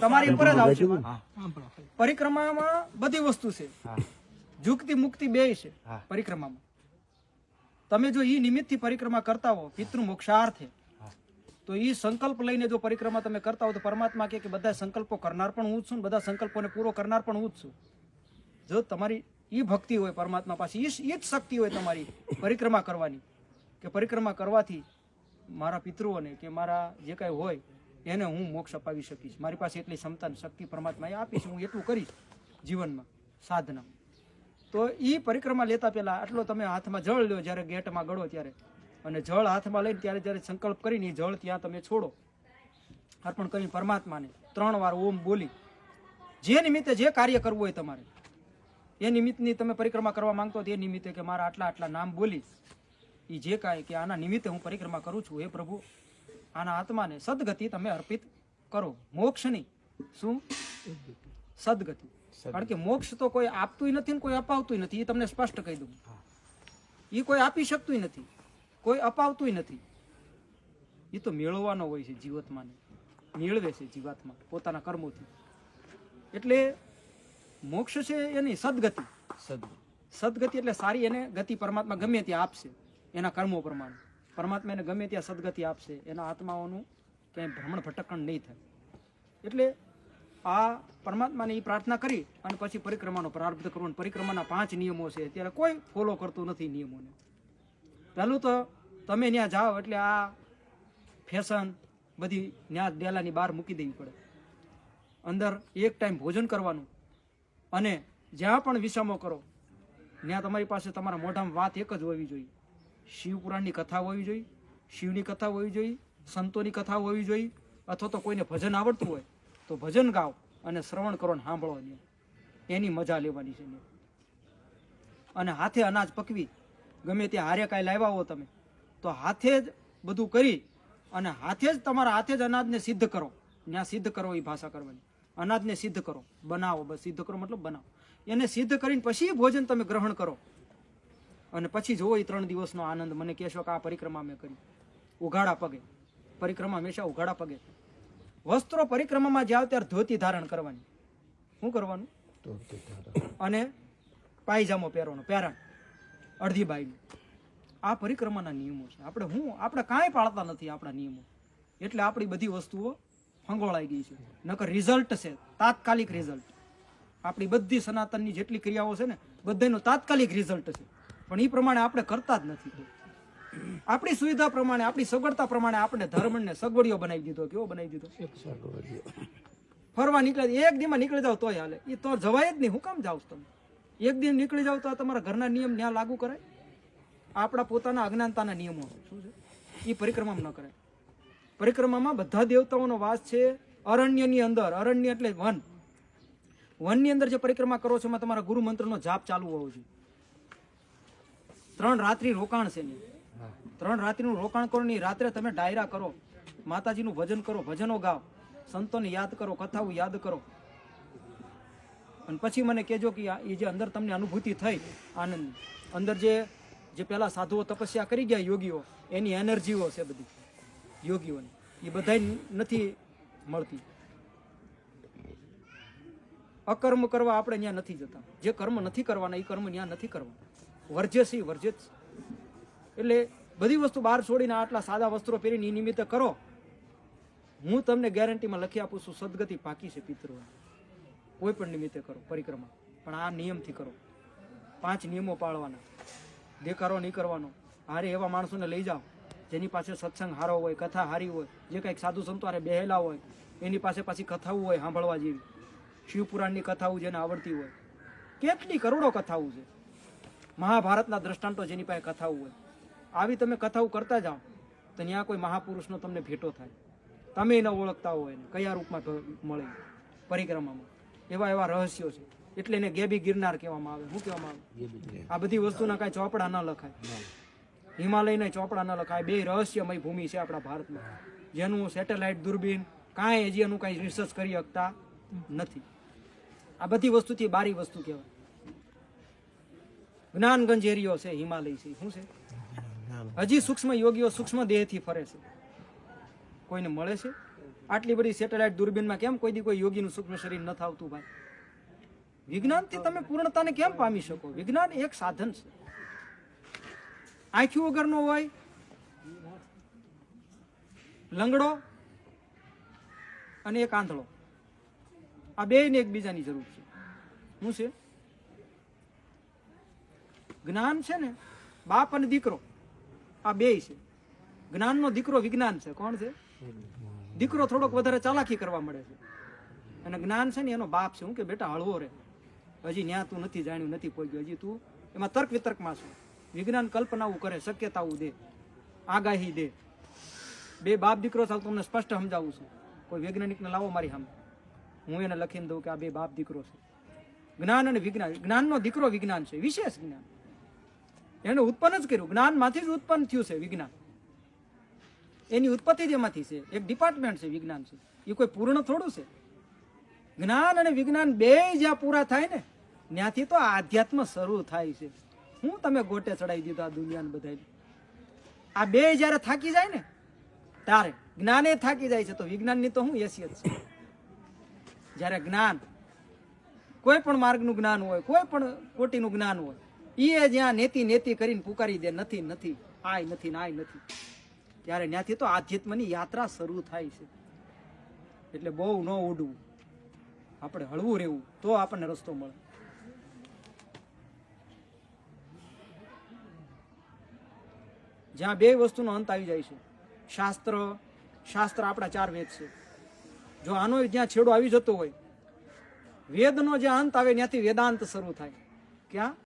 તમારી ઉપર જ આવશે. પરિક્રમામાં બધી વસ્તુ છે, જુક્તિ મુક્તિ બે છે પરિક્રમામાં. તમે જો ઈ નિમિત્તથી પરિક્રમા કરતા હો પિતૃ મોક્ષાર્થે, તો ઈ સંકલ્પ લઈને જો પરિક્રમા તમે કરતા હો તો પરમાત્મા કે બધા સંકલ્પો કરનાર પણ હું જ છું, બધા સંકલ્પોને પૂરો કરનાર પણ હું જ છું. જો તમારી ઈ ભક્તિ હોય પરમાત્મા પાસે, ઈ જ શક્તિ હોય તમારી પરિક્રમા કરવાની, કે પરિક્રમા કરવાથી મારા પિતૃઓને કે મારા જે કાંઈ હોય એને હું મોક્ષ અપાવી શકીશ. મારી પાસે એટલી ક્ષમતા શક્તિ પરમાત્માએ આપીશ, હું એટલું કરીશ જીવનમાં સાધના. તો એ પરિક્રમા લેતા પહેલા આટલો તમે હાથમાં જળ લ્યો, જ્યારે ગેટમાં ગળો ત્યારે, અને જળ હાથમાં લઈને ત્યારે જ્યારે સંકલ્પ કરીને એ જળ ત્યાં તમે છોડો, અર્પણ કરીને પરમાત્માને 3 વાર ઓમ બોલી, જે નિમિત્તે જે કાર્ય કરવું હોય તમારે, એ નિમિત્તની તમે પરિક્રમા કરવા માંગતો તે નિમિત્તે કે મારા આટલા આટલા નામ બોલી, એ જે કાંઈ કે આના નિમિત્તે હું પરિક્રમા કરું છું, હે પ્રભુ આના આત્માને સદગતિ તમે અર્પિત કરો. મોક્ષની શું સદગતિ? કારણ કે મોક્ષ તો કોઈ આપતું નથી ને કોઈ અપાવતું નથી, એ તમને સ્પષ્ટ કહી દઉં. એ કોઈ આપી શકતું નથી, કોઈ અપાવતું નથી. એ તો મેળવવાનો હોય છે જીવાત્માને, મેળવે છે જીવાત્મા પોતાના કર્મોથી. એટલે મોક્ષ છે એની સદગતિ. સદગતિ એટલે સારી એને ગતિ પરમાત્મા ગમે ત્યાં આપશે એના કર્મો પ્રમાણે. પરમાત્મા એને ગમે ત્યાં સદગતિ આપશે, એના આત્માઓનું ક્યાંય ભ્રમણ ભટકણ નહીં થાય. એટલે આ પરમાત્માને એ પ્રાર્થના કરી અને પછી પરિક્રમાનો પ્રારબ્ધ કરવો. પરિક્રમાના 5 નિયમો છે, અત્યારે કોઈ ફોલો કરતું નથી નિયમોને. પહેલું તો તમે ત્યાં જાઓ એટલે આ ફેશન બધી ત્યાં ડેલાની બહાર મૂકી દેવી પડે. અંદર એક ટાઈમ ભોજન કરવાનું, અને જ્યાં પણ વિસામો કરો ત્યાં તમારી પાસે તમારા મોઢામાં વાત એક જ હોવી જોઈએ. શિવપુરાણની કથા હોવી જોઈએ, શિવની કથા હોવી જોઈએ, સંતોની કથા હોવી જોઈએ, અથવા તો કોઈને ભજન આવડતું હોય તો ભજન ગાઓ અને શ્રવણ કરો ને સાંભળો, એની મજા લેવાની છે. અને હાથે અનાજ પકવી, ગમે ત્યાં હારે કાંઈ લાવ્યા હો તમે તો હાથે જ બધું કરી અને હાથે જ તમારા હાથે જ અનાજને સિદ્ધ કરો. ત્યાં સિદ્ધ કરો એ ભાષા કરવાની, અનાજને સિદ્ધ કરો, બનાવો. બસ સિદ્ધ કરો મતલબ બનાવો. એને સિદ્ધ કરીને પછી ભોજન તમે ગ્રહણ કરો, અને પછી જોવો એ 3 દિવસનો આનંદ. મને કહેશો કે આ પરિક્રમા મેં કરી ઉઘાડા પગે. પરિક્રમા હંમેશા ઉઘાડા પગે. વસ્ત્રો પરિક્રમામાં જાવ ત્યારે ધોતી ધારણ કરવાની. શું કરવાનું? અને પાયજામો પહેરવાનો, પહેરણ અડધી બાઈનું. આ પરિક્રમાના નિયમો છે. આપણે કાંઈ પાળતા નથી આપણા નિયમો, એટલે આપણી બધી વસ્તુઓ ફંગોળાઈ ગઈ છે. નકર રિઝલ્ટ છે તાત્કાલિક રિઝલ્ટ. આપણી બધી સનાતનની જેટલી ક્રિયાઓ છે ને બધાનું તાત્કાલિક રિઝલ્ટ છે, પણ એ પ્રમાણે આપણે કરતા જ નથી. આપણી સુવિધા પ્રમાણે, આપણી સગવડતા પ્રમાણે આપણે ધર્મને સગવડીઓ બનાવી દીધો. કેવો બનાવી દીધો? ફરવા નીકળે, એક દીમાં નીકળી જાવ તોય હાલે. એ તો જવાય જ નહીં. હું કામ જાવ તમે? એક દિન નીકળી જાવ તો તમારા ઘરના નિયમ ત્યાં લાગુ કરાય? આપણા પોતાના અજ્ઞાનતાના નિયમો શું છે એ પરિક્રમામાં ન કરાય. પરિક્રમામાં બધા દેવતાઓનો વાસ છે અરણ્યની અંદર. અરણ્ય એટલે વન. વનની અંદર જે પરિક્રમા કરો છો એમાં તમારા ગુરુ મંત્રનો જાપ ચાલુ હોવો જોઈએ. 3 રાત્રિ રોકાણ છે ને, 3 રાત્રિનું રોકાણ કરો ને. રાત્રે તમે ડાયરા કરો, માતાજીનું ભજન કરો, ભજનો ગાઓ, સંતોને યાદ કરો, કથાઓ યાદ કરો, અને પછી મને કહેજો કે એ જે અંદર તમને અનુભૂતિ થઈ આનંદની, અંદર જે પેલા સાધુઓ તપસ્યા કરી ગયા યોગીઓ, એની એનર્જીઓ છે બધી યોગીઓની, એ બધા નથી મળતી. અકર્મ કરવા આપણે ત્યાં નથી જતા. જે કર્મ નથી કરવાના એ કર્મ ત્યાં નથી કરવાના. વર્જ્ય છે વર્જ્ય જ. એટલે બધી વસ્તુ બહાર છોડીને આટલા સાદા વસ્ત્રો પહેરીને એ નિમિત્તે કરો. હું તમને ગેરંટીમાં લખી આપું છું, સદગતિ પાકી છે પિતૃઓ. કોઈ પણ નિમિત્તે કરો પરિક્રમા, પણ આ નિયમથી કરો. 5 નિયમો પાળવાના. દેખારો નહીં કરવાનો. હારે એવા માણસોને લઈ જાઓ જેની પાસે સત્સંગ હારો હોય, કથા હારી હોય, જે કંઈક સાધુ સંતો હારે બેહેલા હોય, એની પાસે પાછી કથાઓ હોય સાંભળવા જેવી. શિવપુરાણની કથાઓ જેને આવડતી હોય, કેટલી કરોડો કથાઓ છે. મહાભારતના દ્રષ્ટાંતો જેની પાસે કથાઓ હોય, આવી તમે કથાઓ કરતા જાઓ તો ત્યાં કોઈ મહાપુરુષનો તમને ભેટો થાય. તમે ન ઓળખતા હોય ને કયા રૂપમાં મળે પરિક્રમામાં. એવા રહસ્યો છે. એટલે એને ગેબી ગિરનાર કહેવામાં આવે. શું કહેવામાં આવે? આ બધી વસ્તુના કાંઈ ચોપડા ન લખાય, હિમાલયના ચોપડા ન લખાય. 2 રહસ્યમય ભૂમિ છે આપણા ભારતમાં, જેનું સેટેલાઇટ દૂરબીન કાંઈ હજી એનું કાંઈ રિસર્ચ કરી શકતા નથી. આ બધી વસ્તુથી બારી વસ્તુ કહેવાય. જ્ઞાનગંજ એરિયો છે હિમાલય છે. શું છે? હજી સૂક્ષ્મ યોગીઓ સૂક્ષ્મ દેહથી ફરે છે. કોઈને મળે છે? આટલી બધી સેટેલાઇટ દૂરબીનમાં કેમ કોઈ દી કોઈ યોગીનું સૂક્ષ્મ શરીર ન થાવતું ભાઈ? વિજ્ઞાનથી તમે પૂર્ણતાને કેમ પામી શકો? વિજ્ઞાન એક સાધન છે. આંખી વગરનો હોય, લંગડો અને એક આંધળો, આ બે ને એકબીજાની જરૂર છે. શું છે? જ્ઞાન છે ને, બાપ અને દીકરો આ બે છે. જ્ઞાનનો દીકરો વિજ્ઞાન છે. કોણ છે? દીકરો થોડોક વધારે ચાલાકી કરવા મળે છે, અને જ્ઞાન છે ને એનો બાપ છે. હું કે બેટા હળવો રે, હજી ન્યા તું નથી જાણ્યું, નથી પહોંચ્યું, હજી તું એમાં તર્ક વિતર્કમાં છું. વિજ્ઞાન કલ્પનાઓ કરે, શક્યતાઓ દે, આગાહી દે. બે બાપ દીકરો ચાલ તમને સ્પષ્ટ સમજાવું છું. કોઈ વૈજ્ઞાનિકને લાવો મારી સામે, હું એને લખીને દઉં કે આ બે બાપ દીકરો છે. જ્ઞાન અને વિજ્ઞાન. જ્ઞાનનો દીકરો વિજ્ઞાન છે, વિશેષ જ્ઞાન. એને ઉત્પન્ન જ કર્યું, જ્ઞાનમાંથી જ ઉત્પન્ન થયું છે વિજ્ઞાન. એની ઉત્પત્તિ જ એમાંથી છે. એક ડિપાર્ટમેન્ટ છે વિજ્ઞાન છે, એ કોઈ પૂર્ણ થોડું છે. જ્ઞાન અને વિજ્ઞાન બે જ્યાં પૂરા થાય ને, ત્યાંથી તો આધ્યાત્મ શરૂ થાય છે. હું તમે ગોટે ચડાવી દીધો આ દુનિયાને બધાને. આ બે જયારે થાકી જાય ને, ત્યારે જ્ઞાને થાકી જાય છે, તો વિજ્ઞાનની તો હું હેસિયત છે. જયારે જ્ઞાન, કોઈ પણ માર્ગનું જ્ઞાન હોય, કોઈ પણ કોટીનું જ્ઞાન હોય, એ જ્યાં નેતિ નેતિ કરીને પુકારી દે નથી નથી, આય નથી આય નથી, ત્યારે ત્યાંથી તો આધ્યાત્મની યાત્રા શરૂ થાય છે. એટલે બહુ ન ઉડવું, આપણે હળવું રહેવું, તો આપણને રસ્તો મળે. જ્યાં બે વસ્તુનો અંત આવી જાય છે, શાસ્ત્ર આપણા 4 વેદ છે. જો આનો જ્યાં છેડો આવી જતો હોય, વેદનો જ્યાં અંત આવે ત્યાંથી વેદાંત શરૂ થાય. ક્યાં?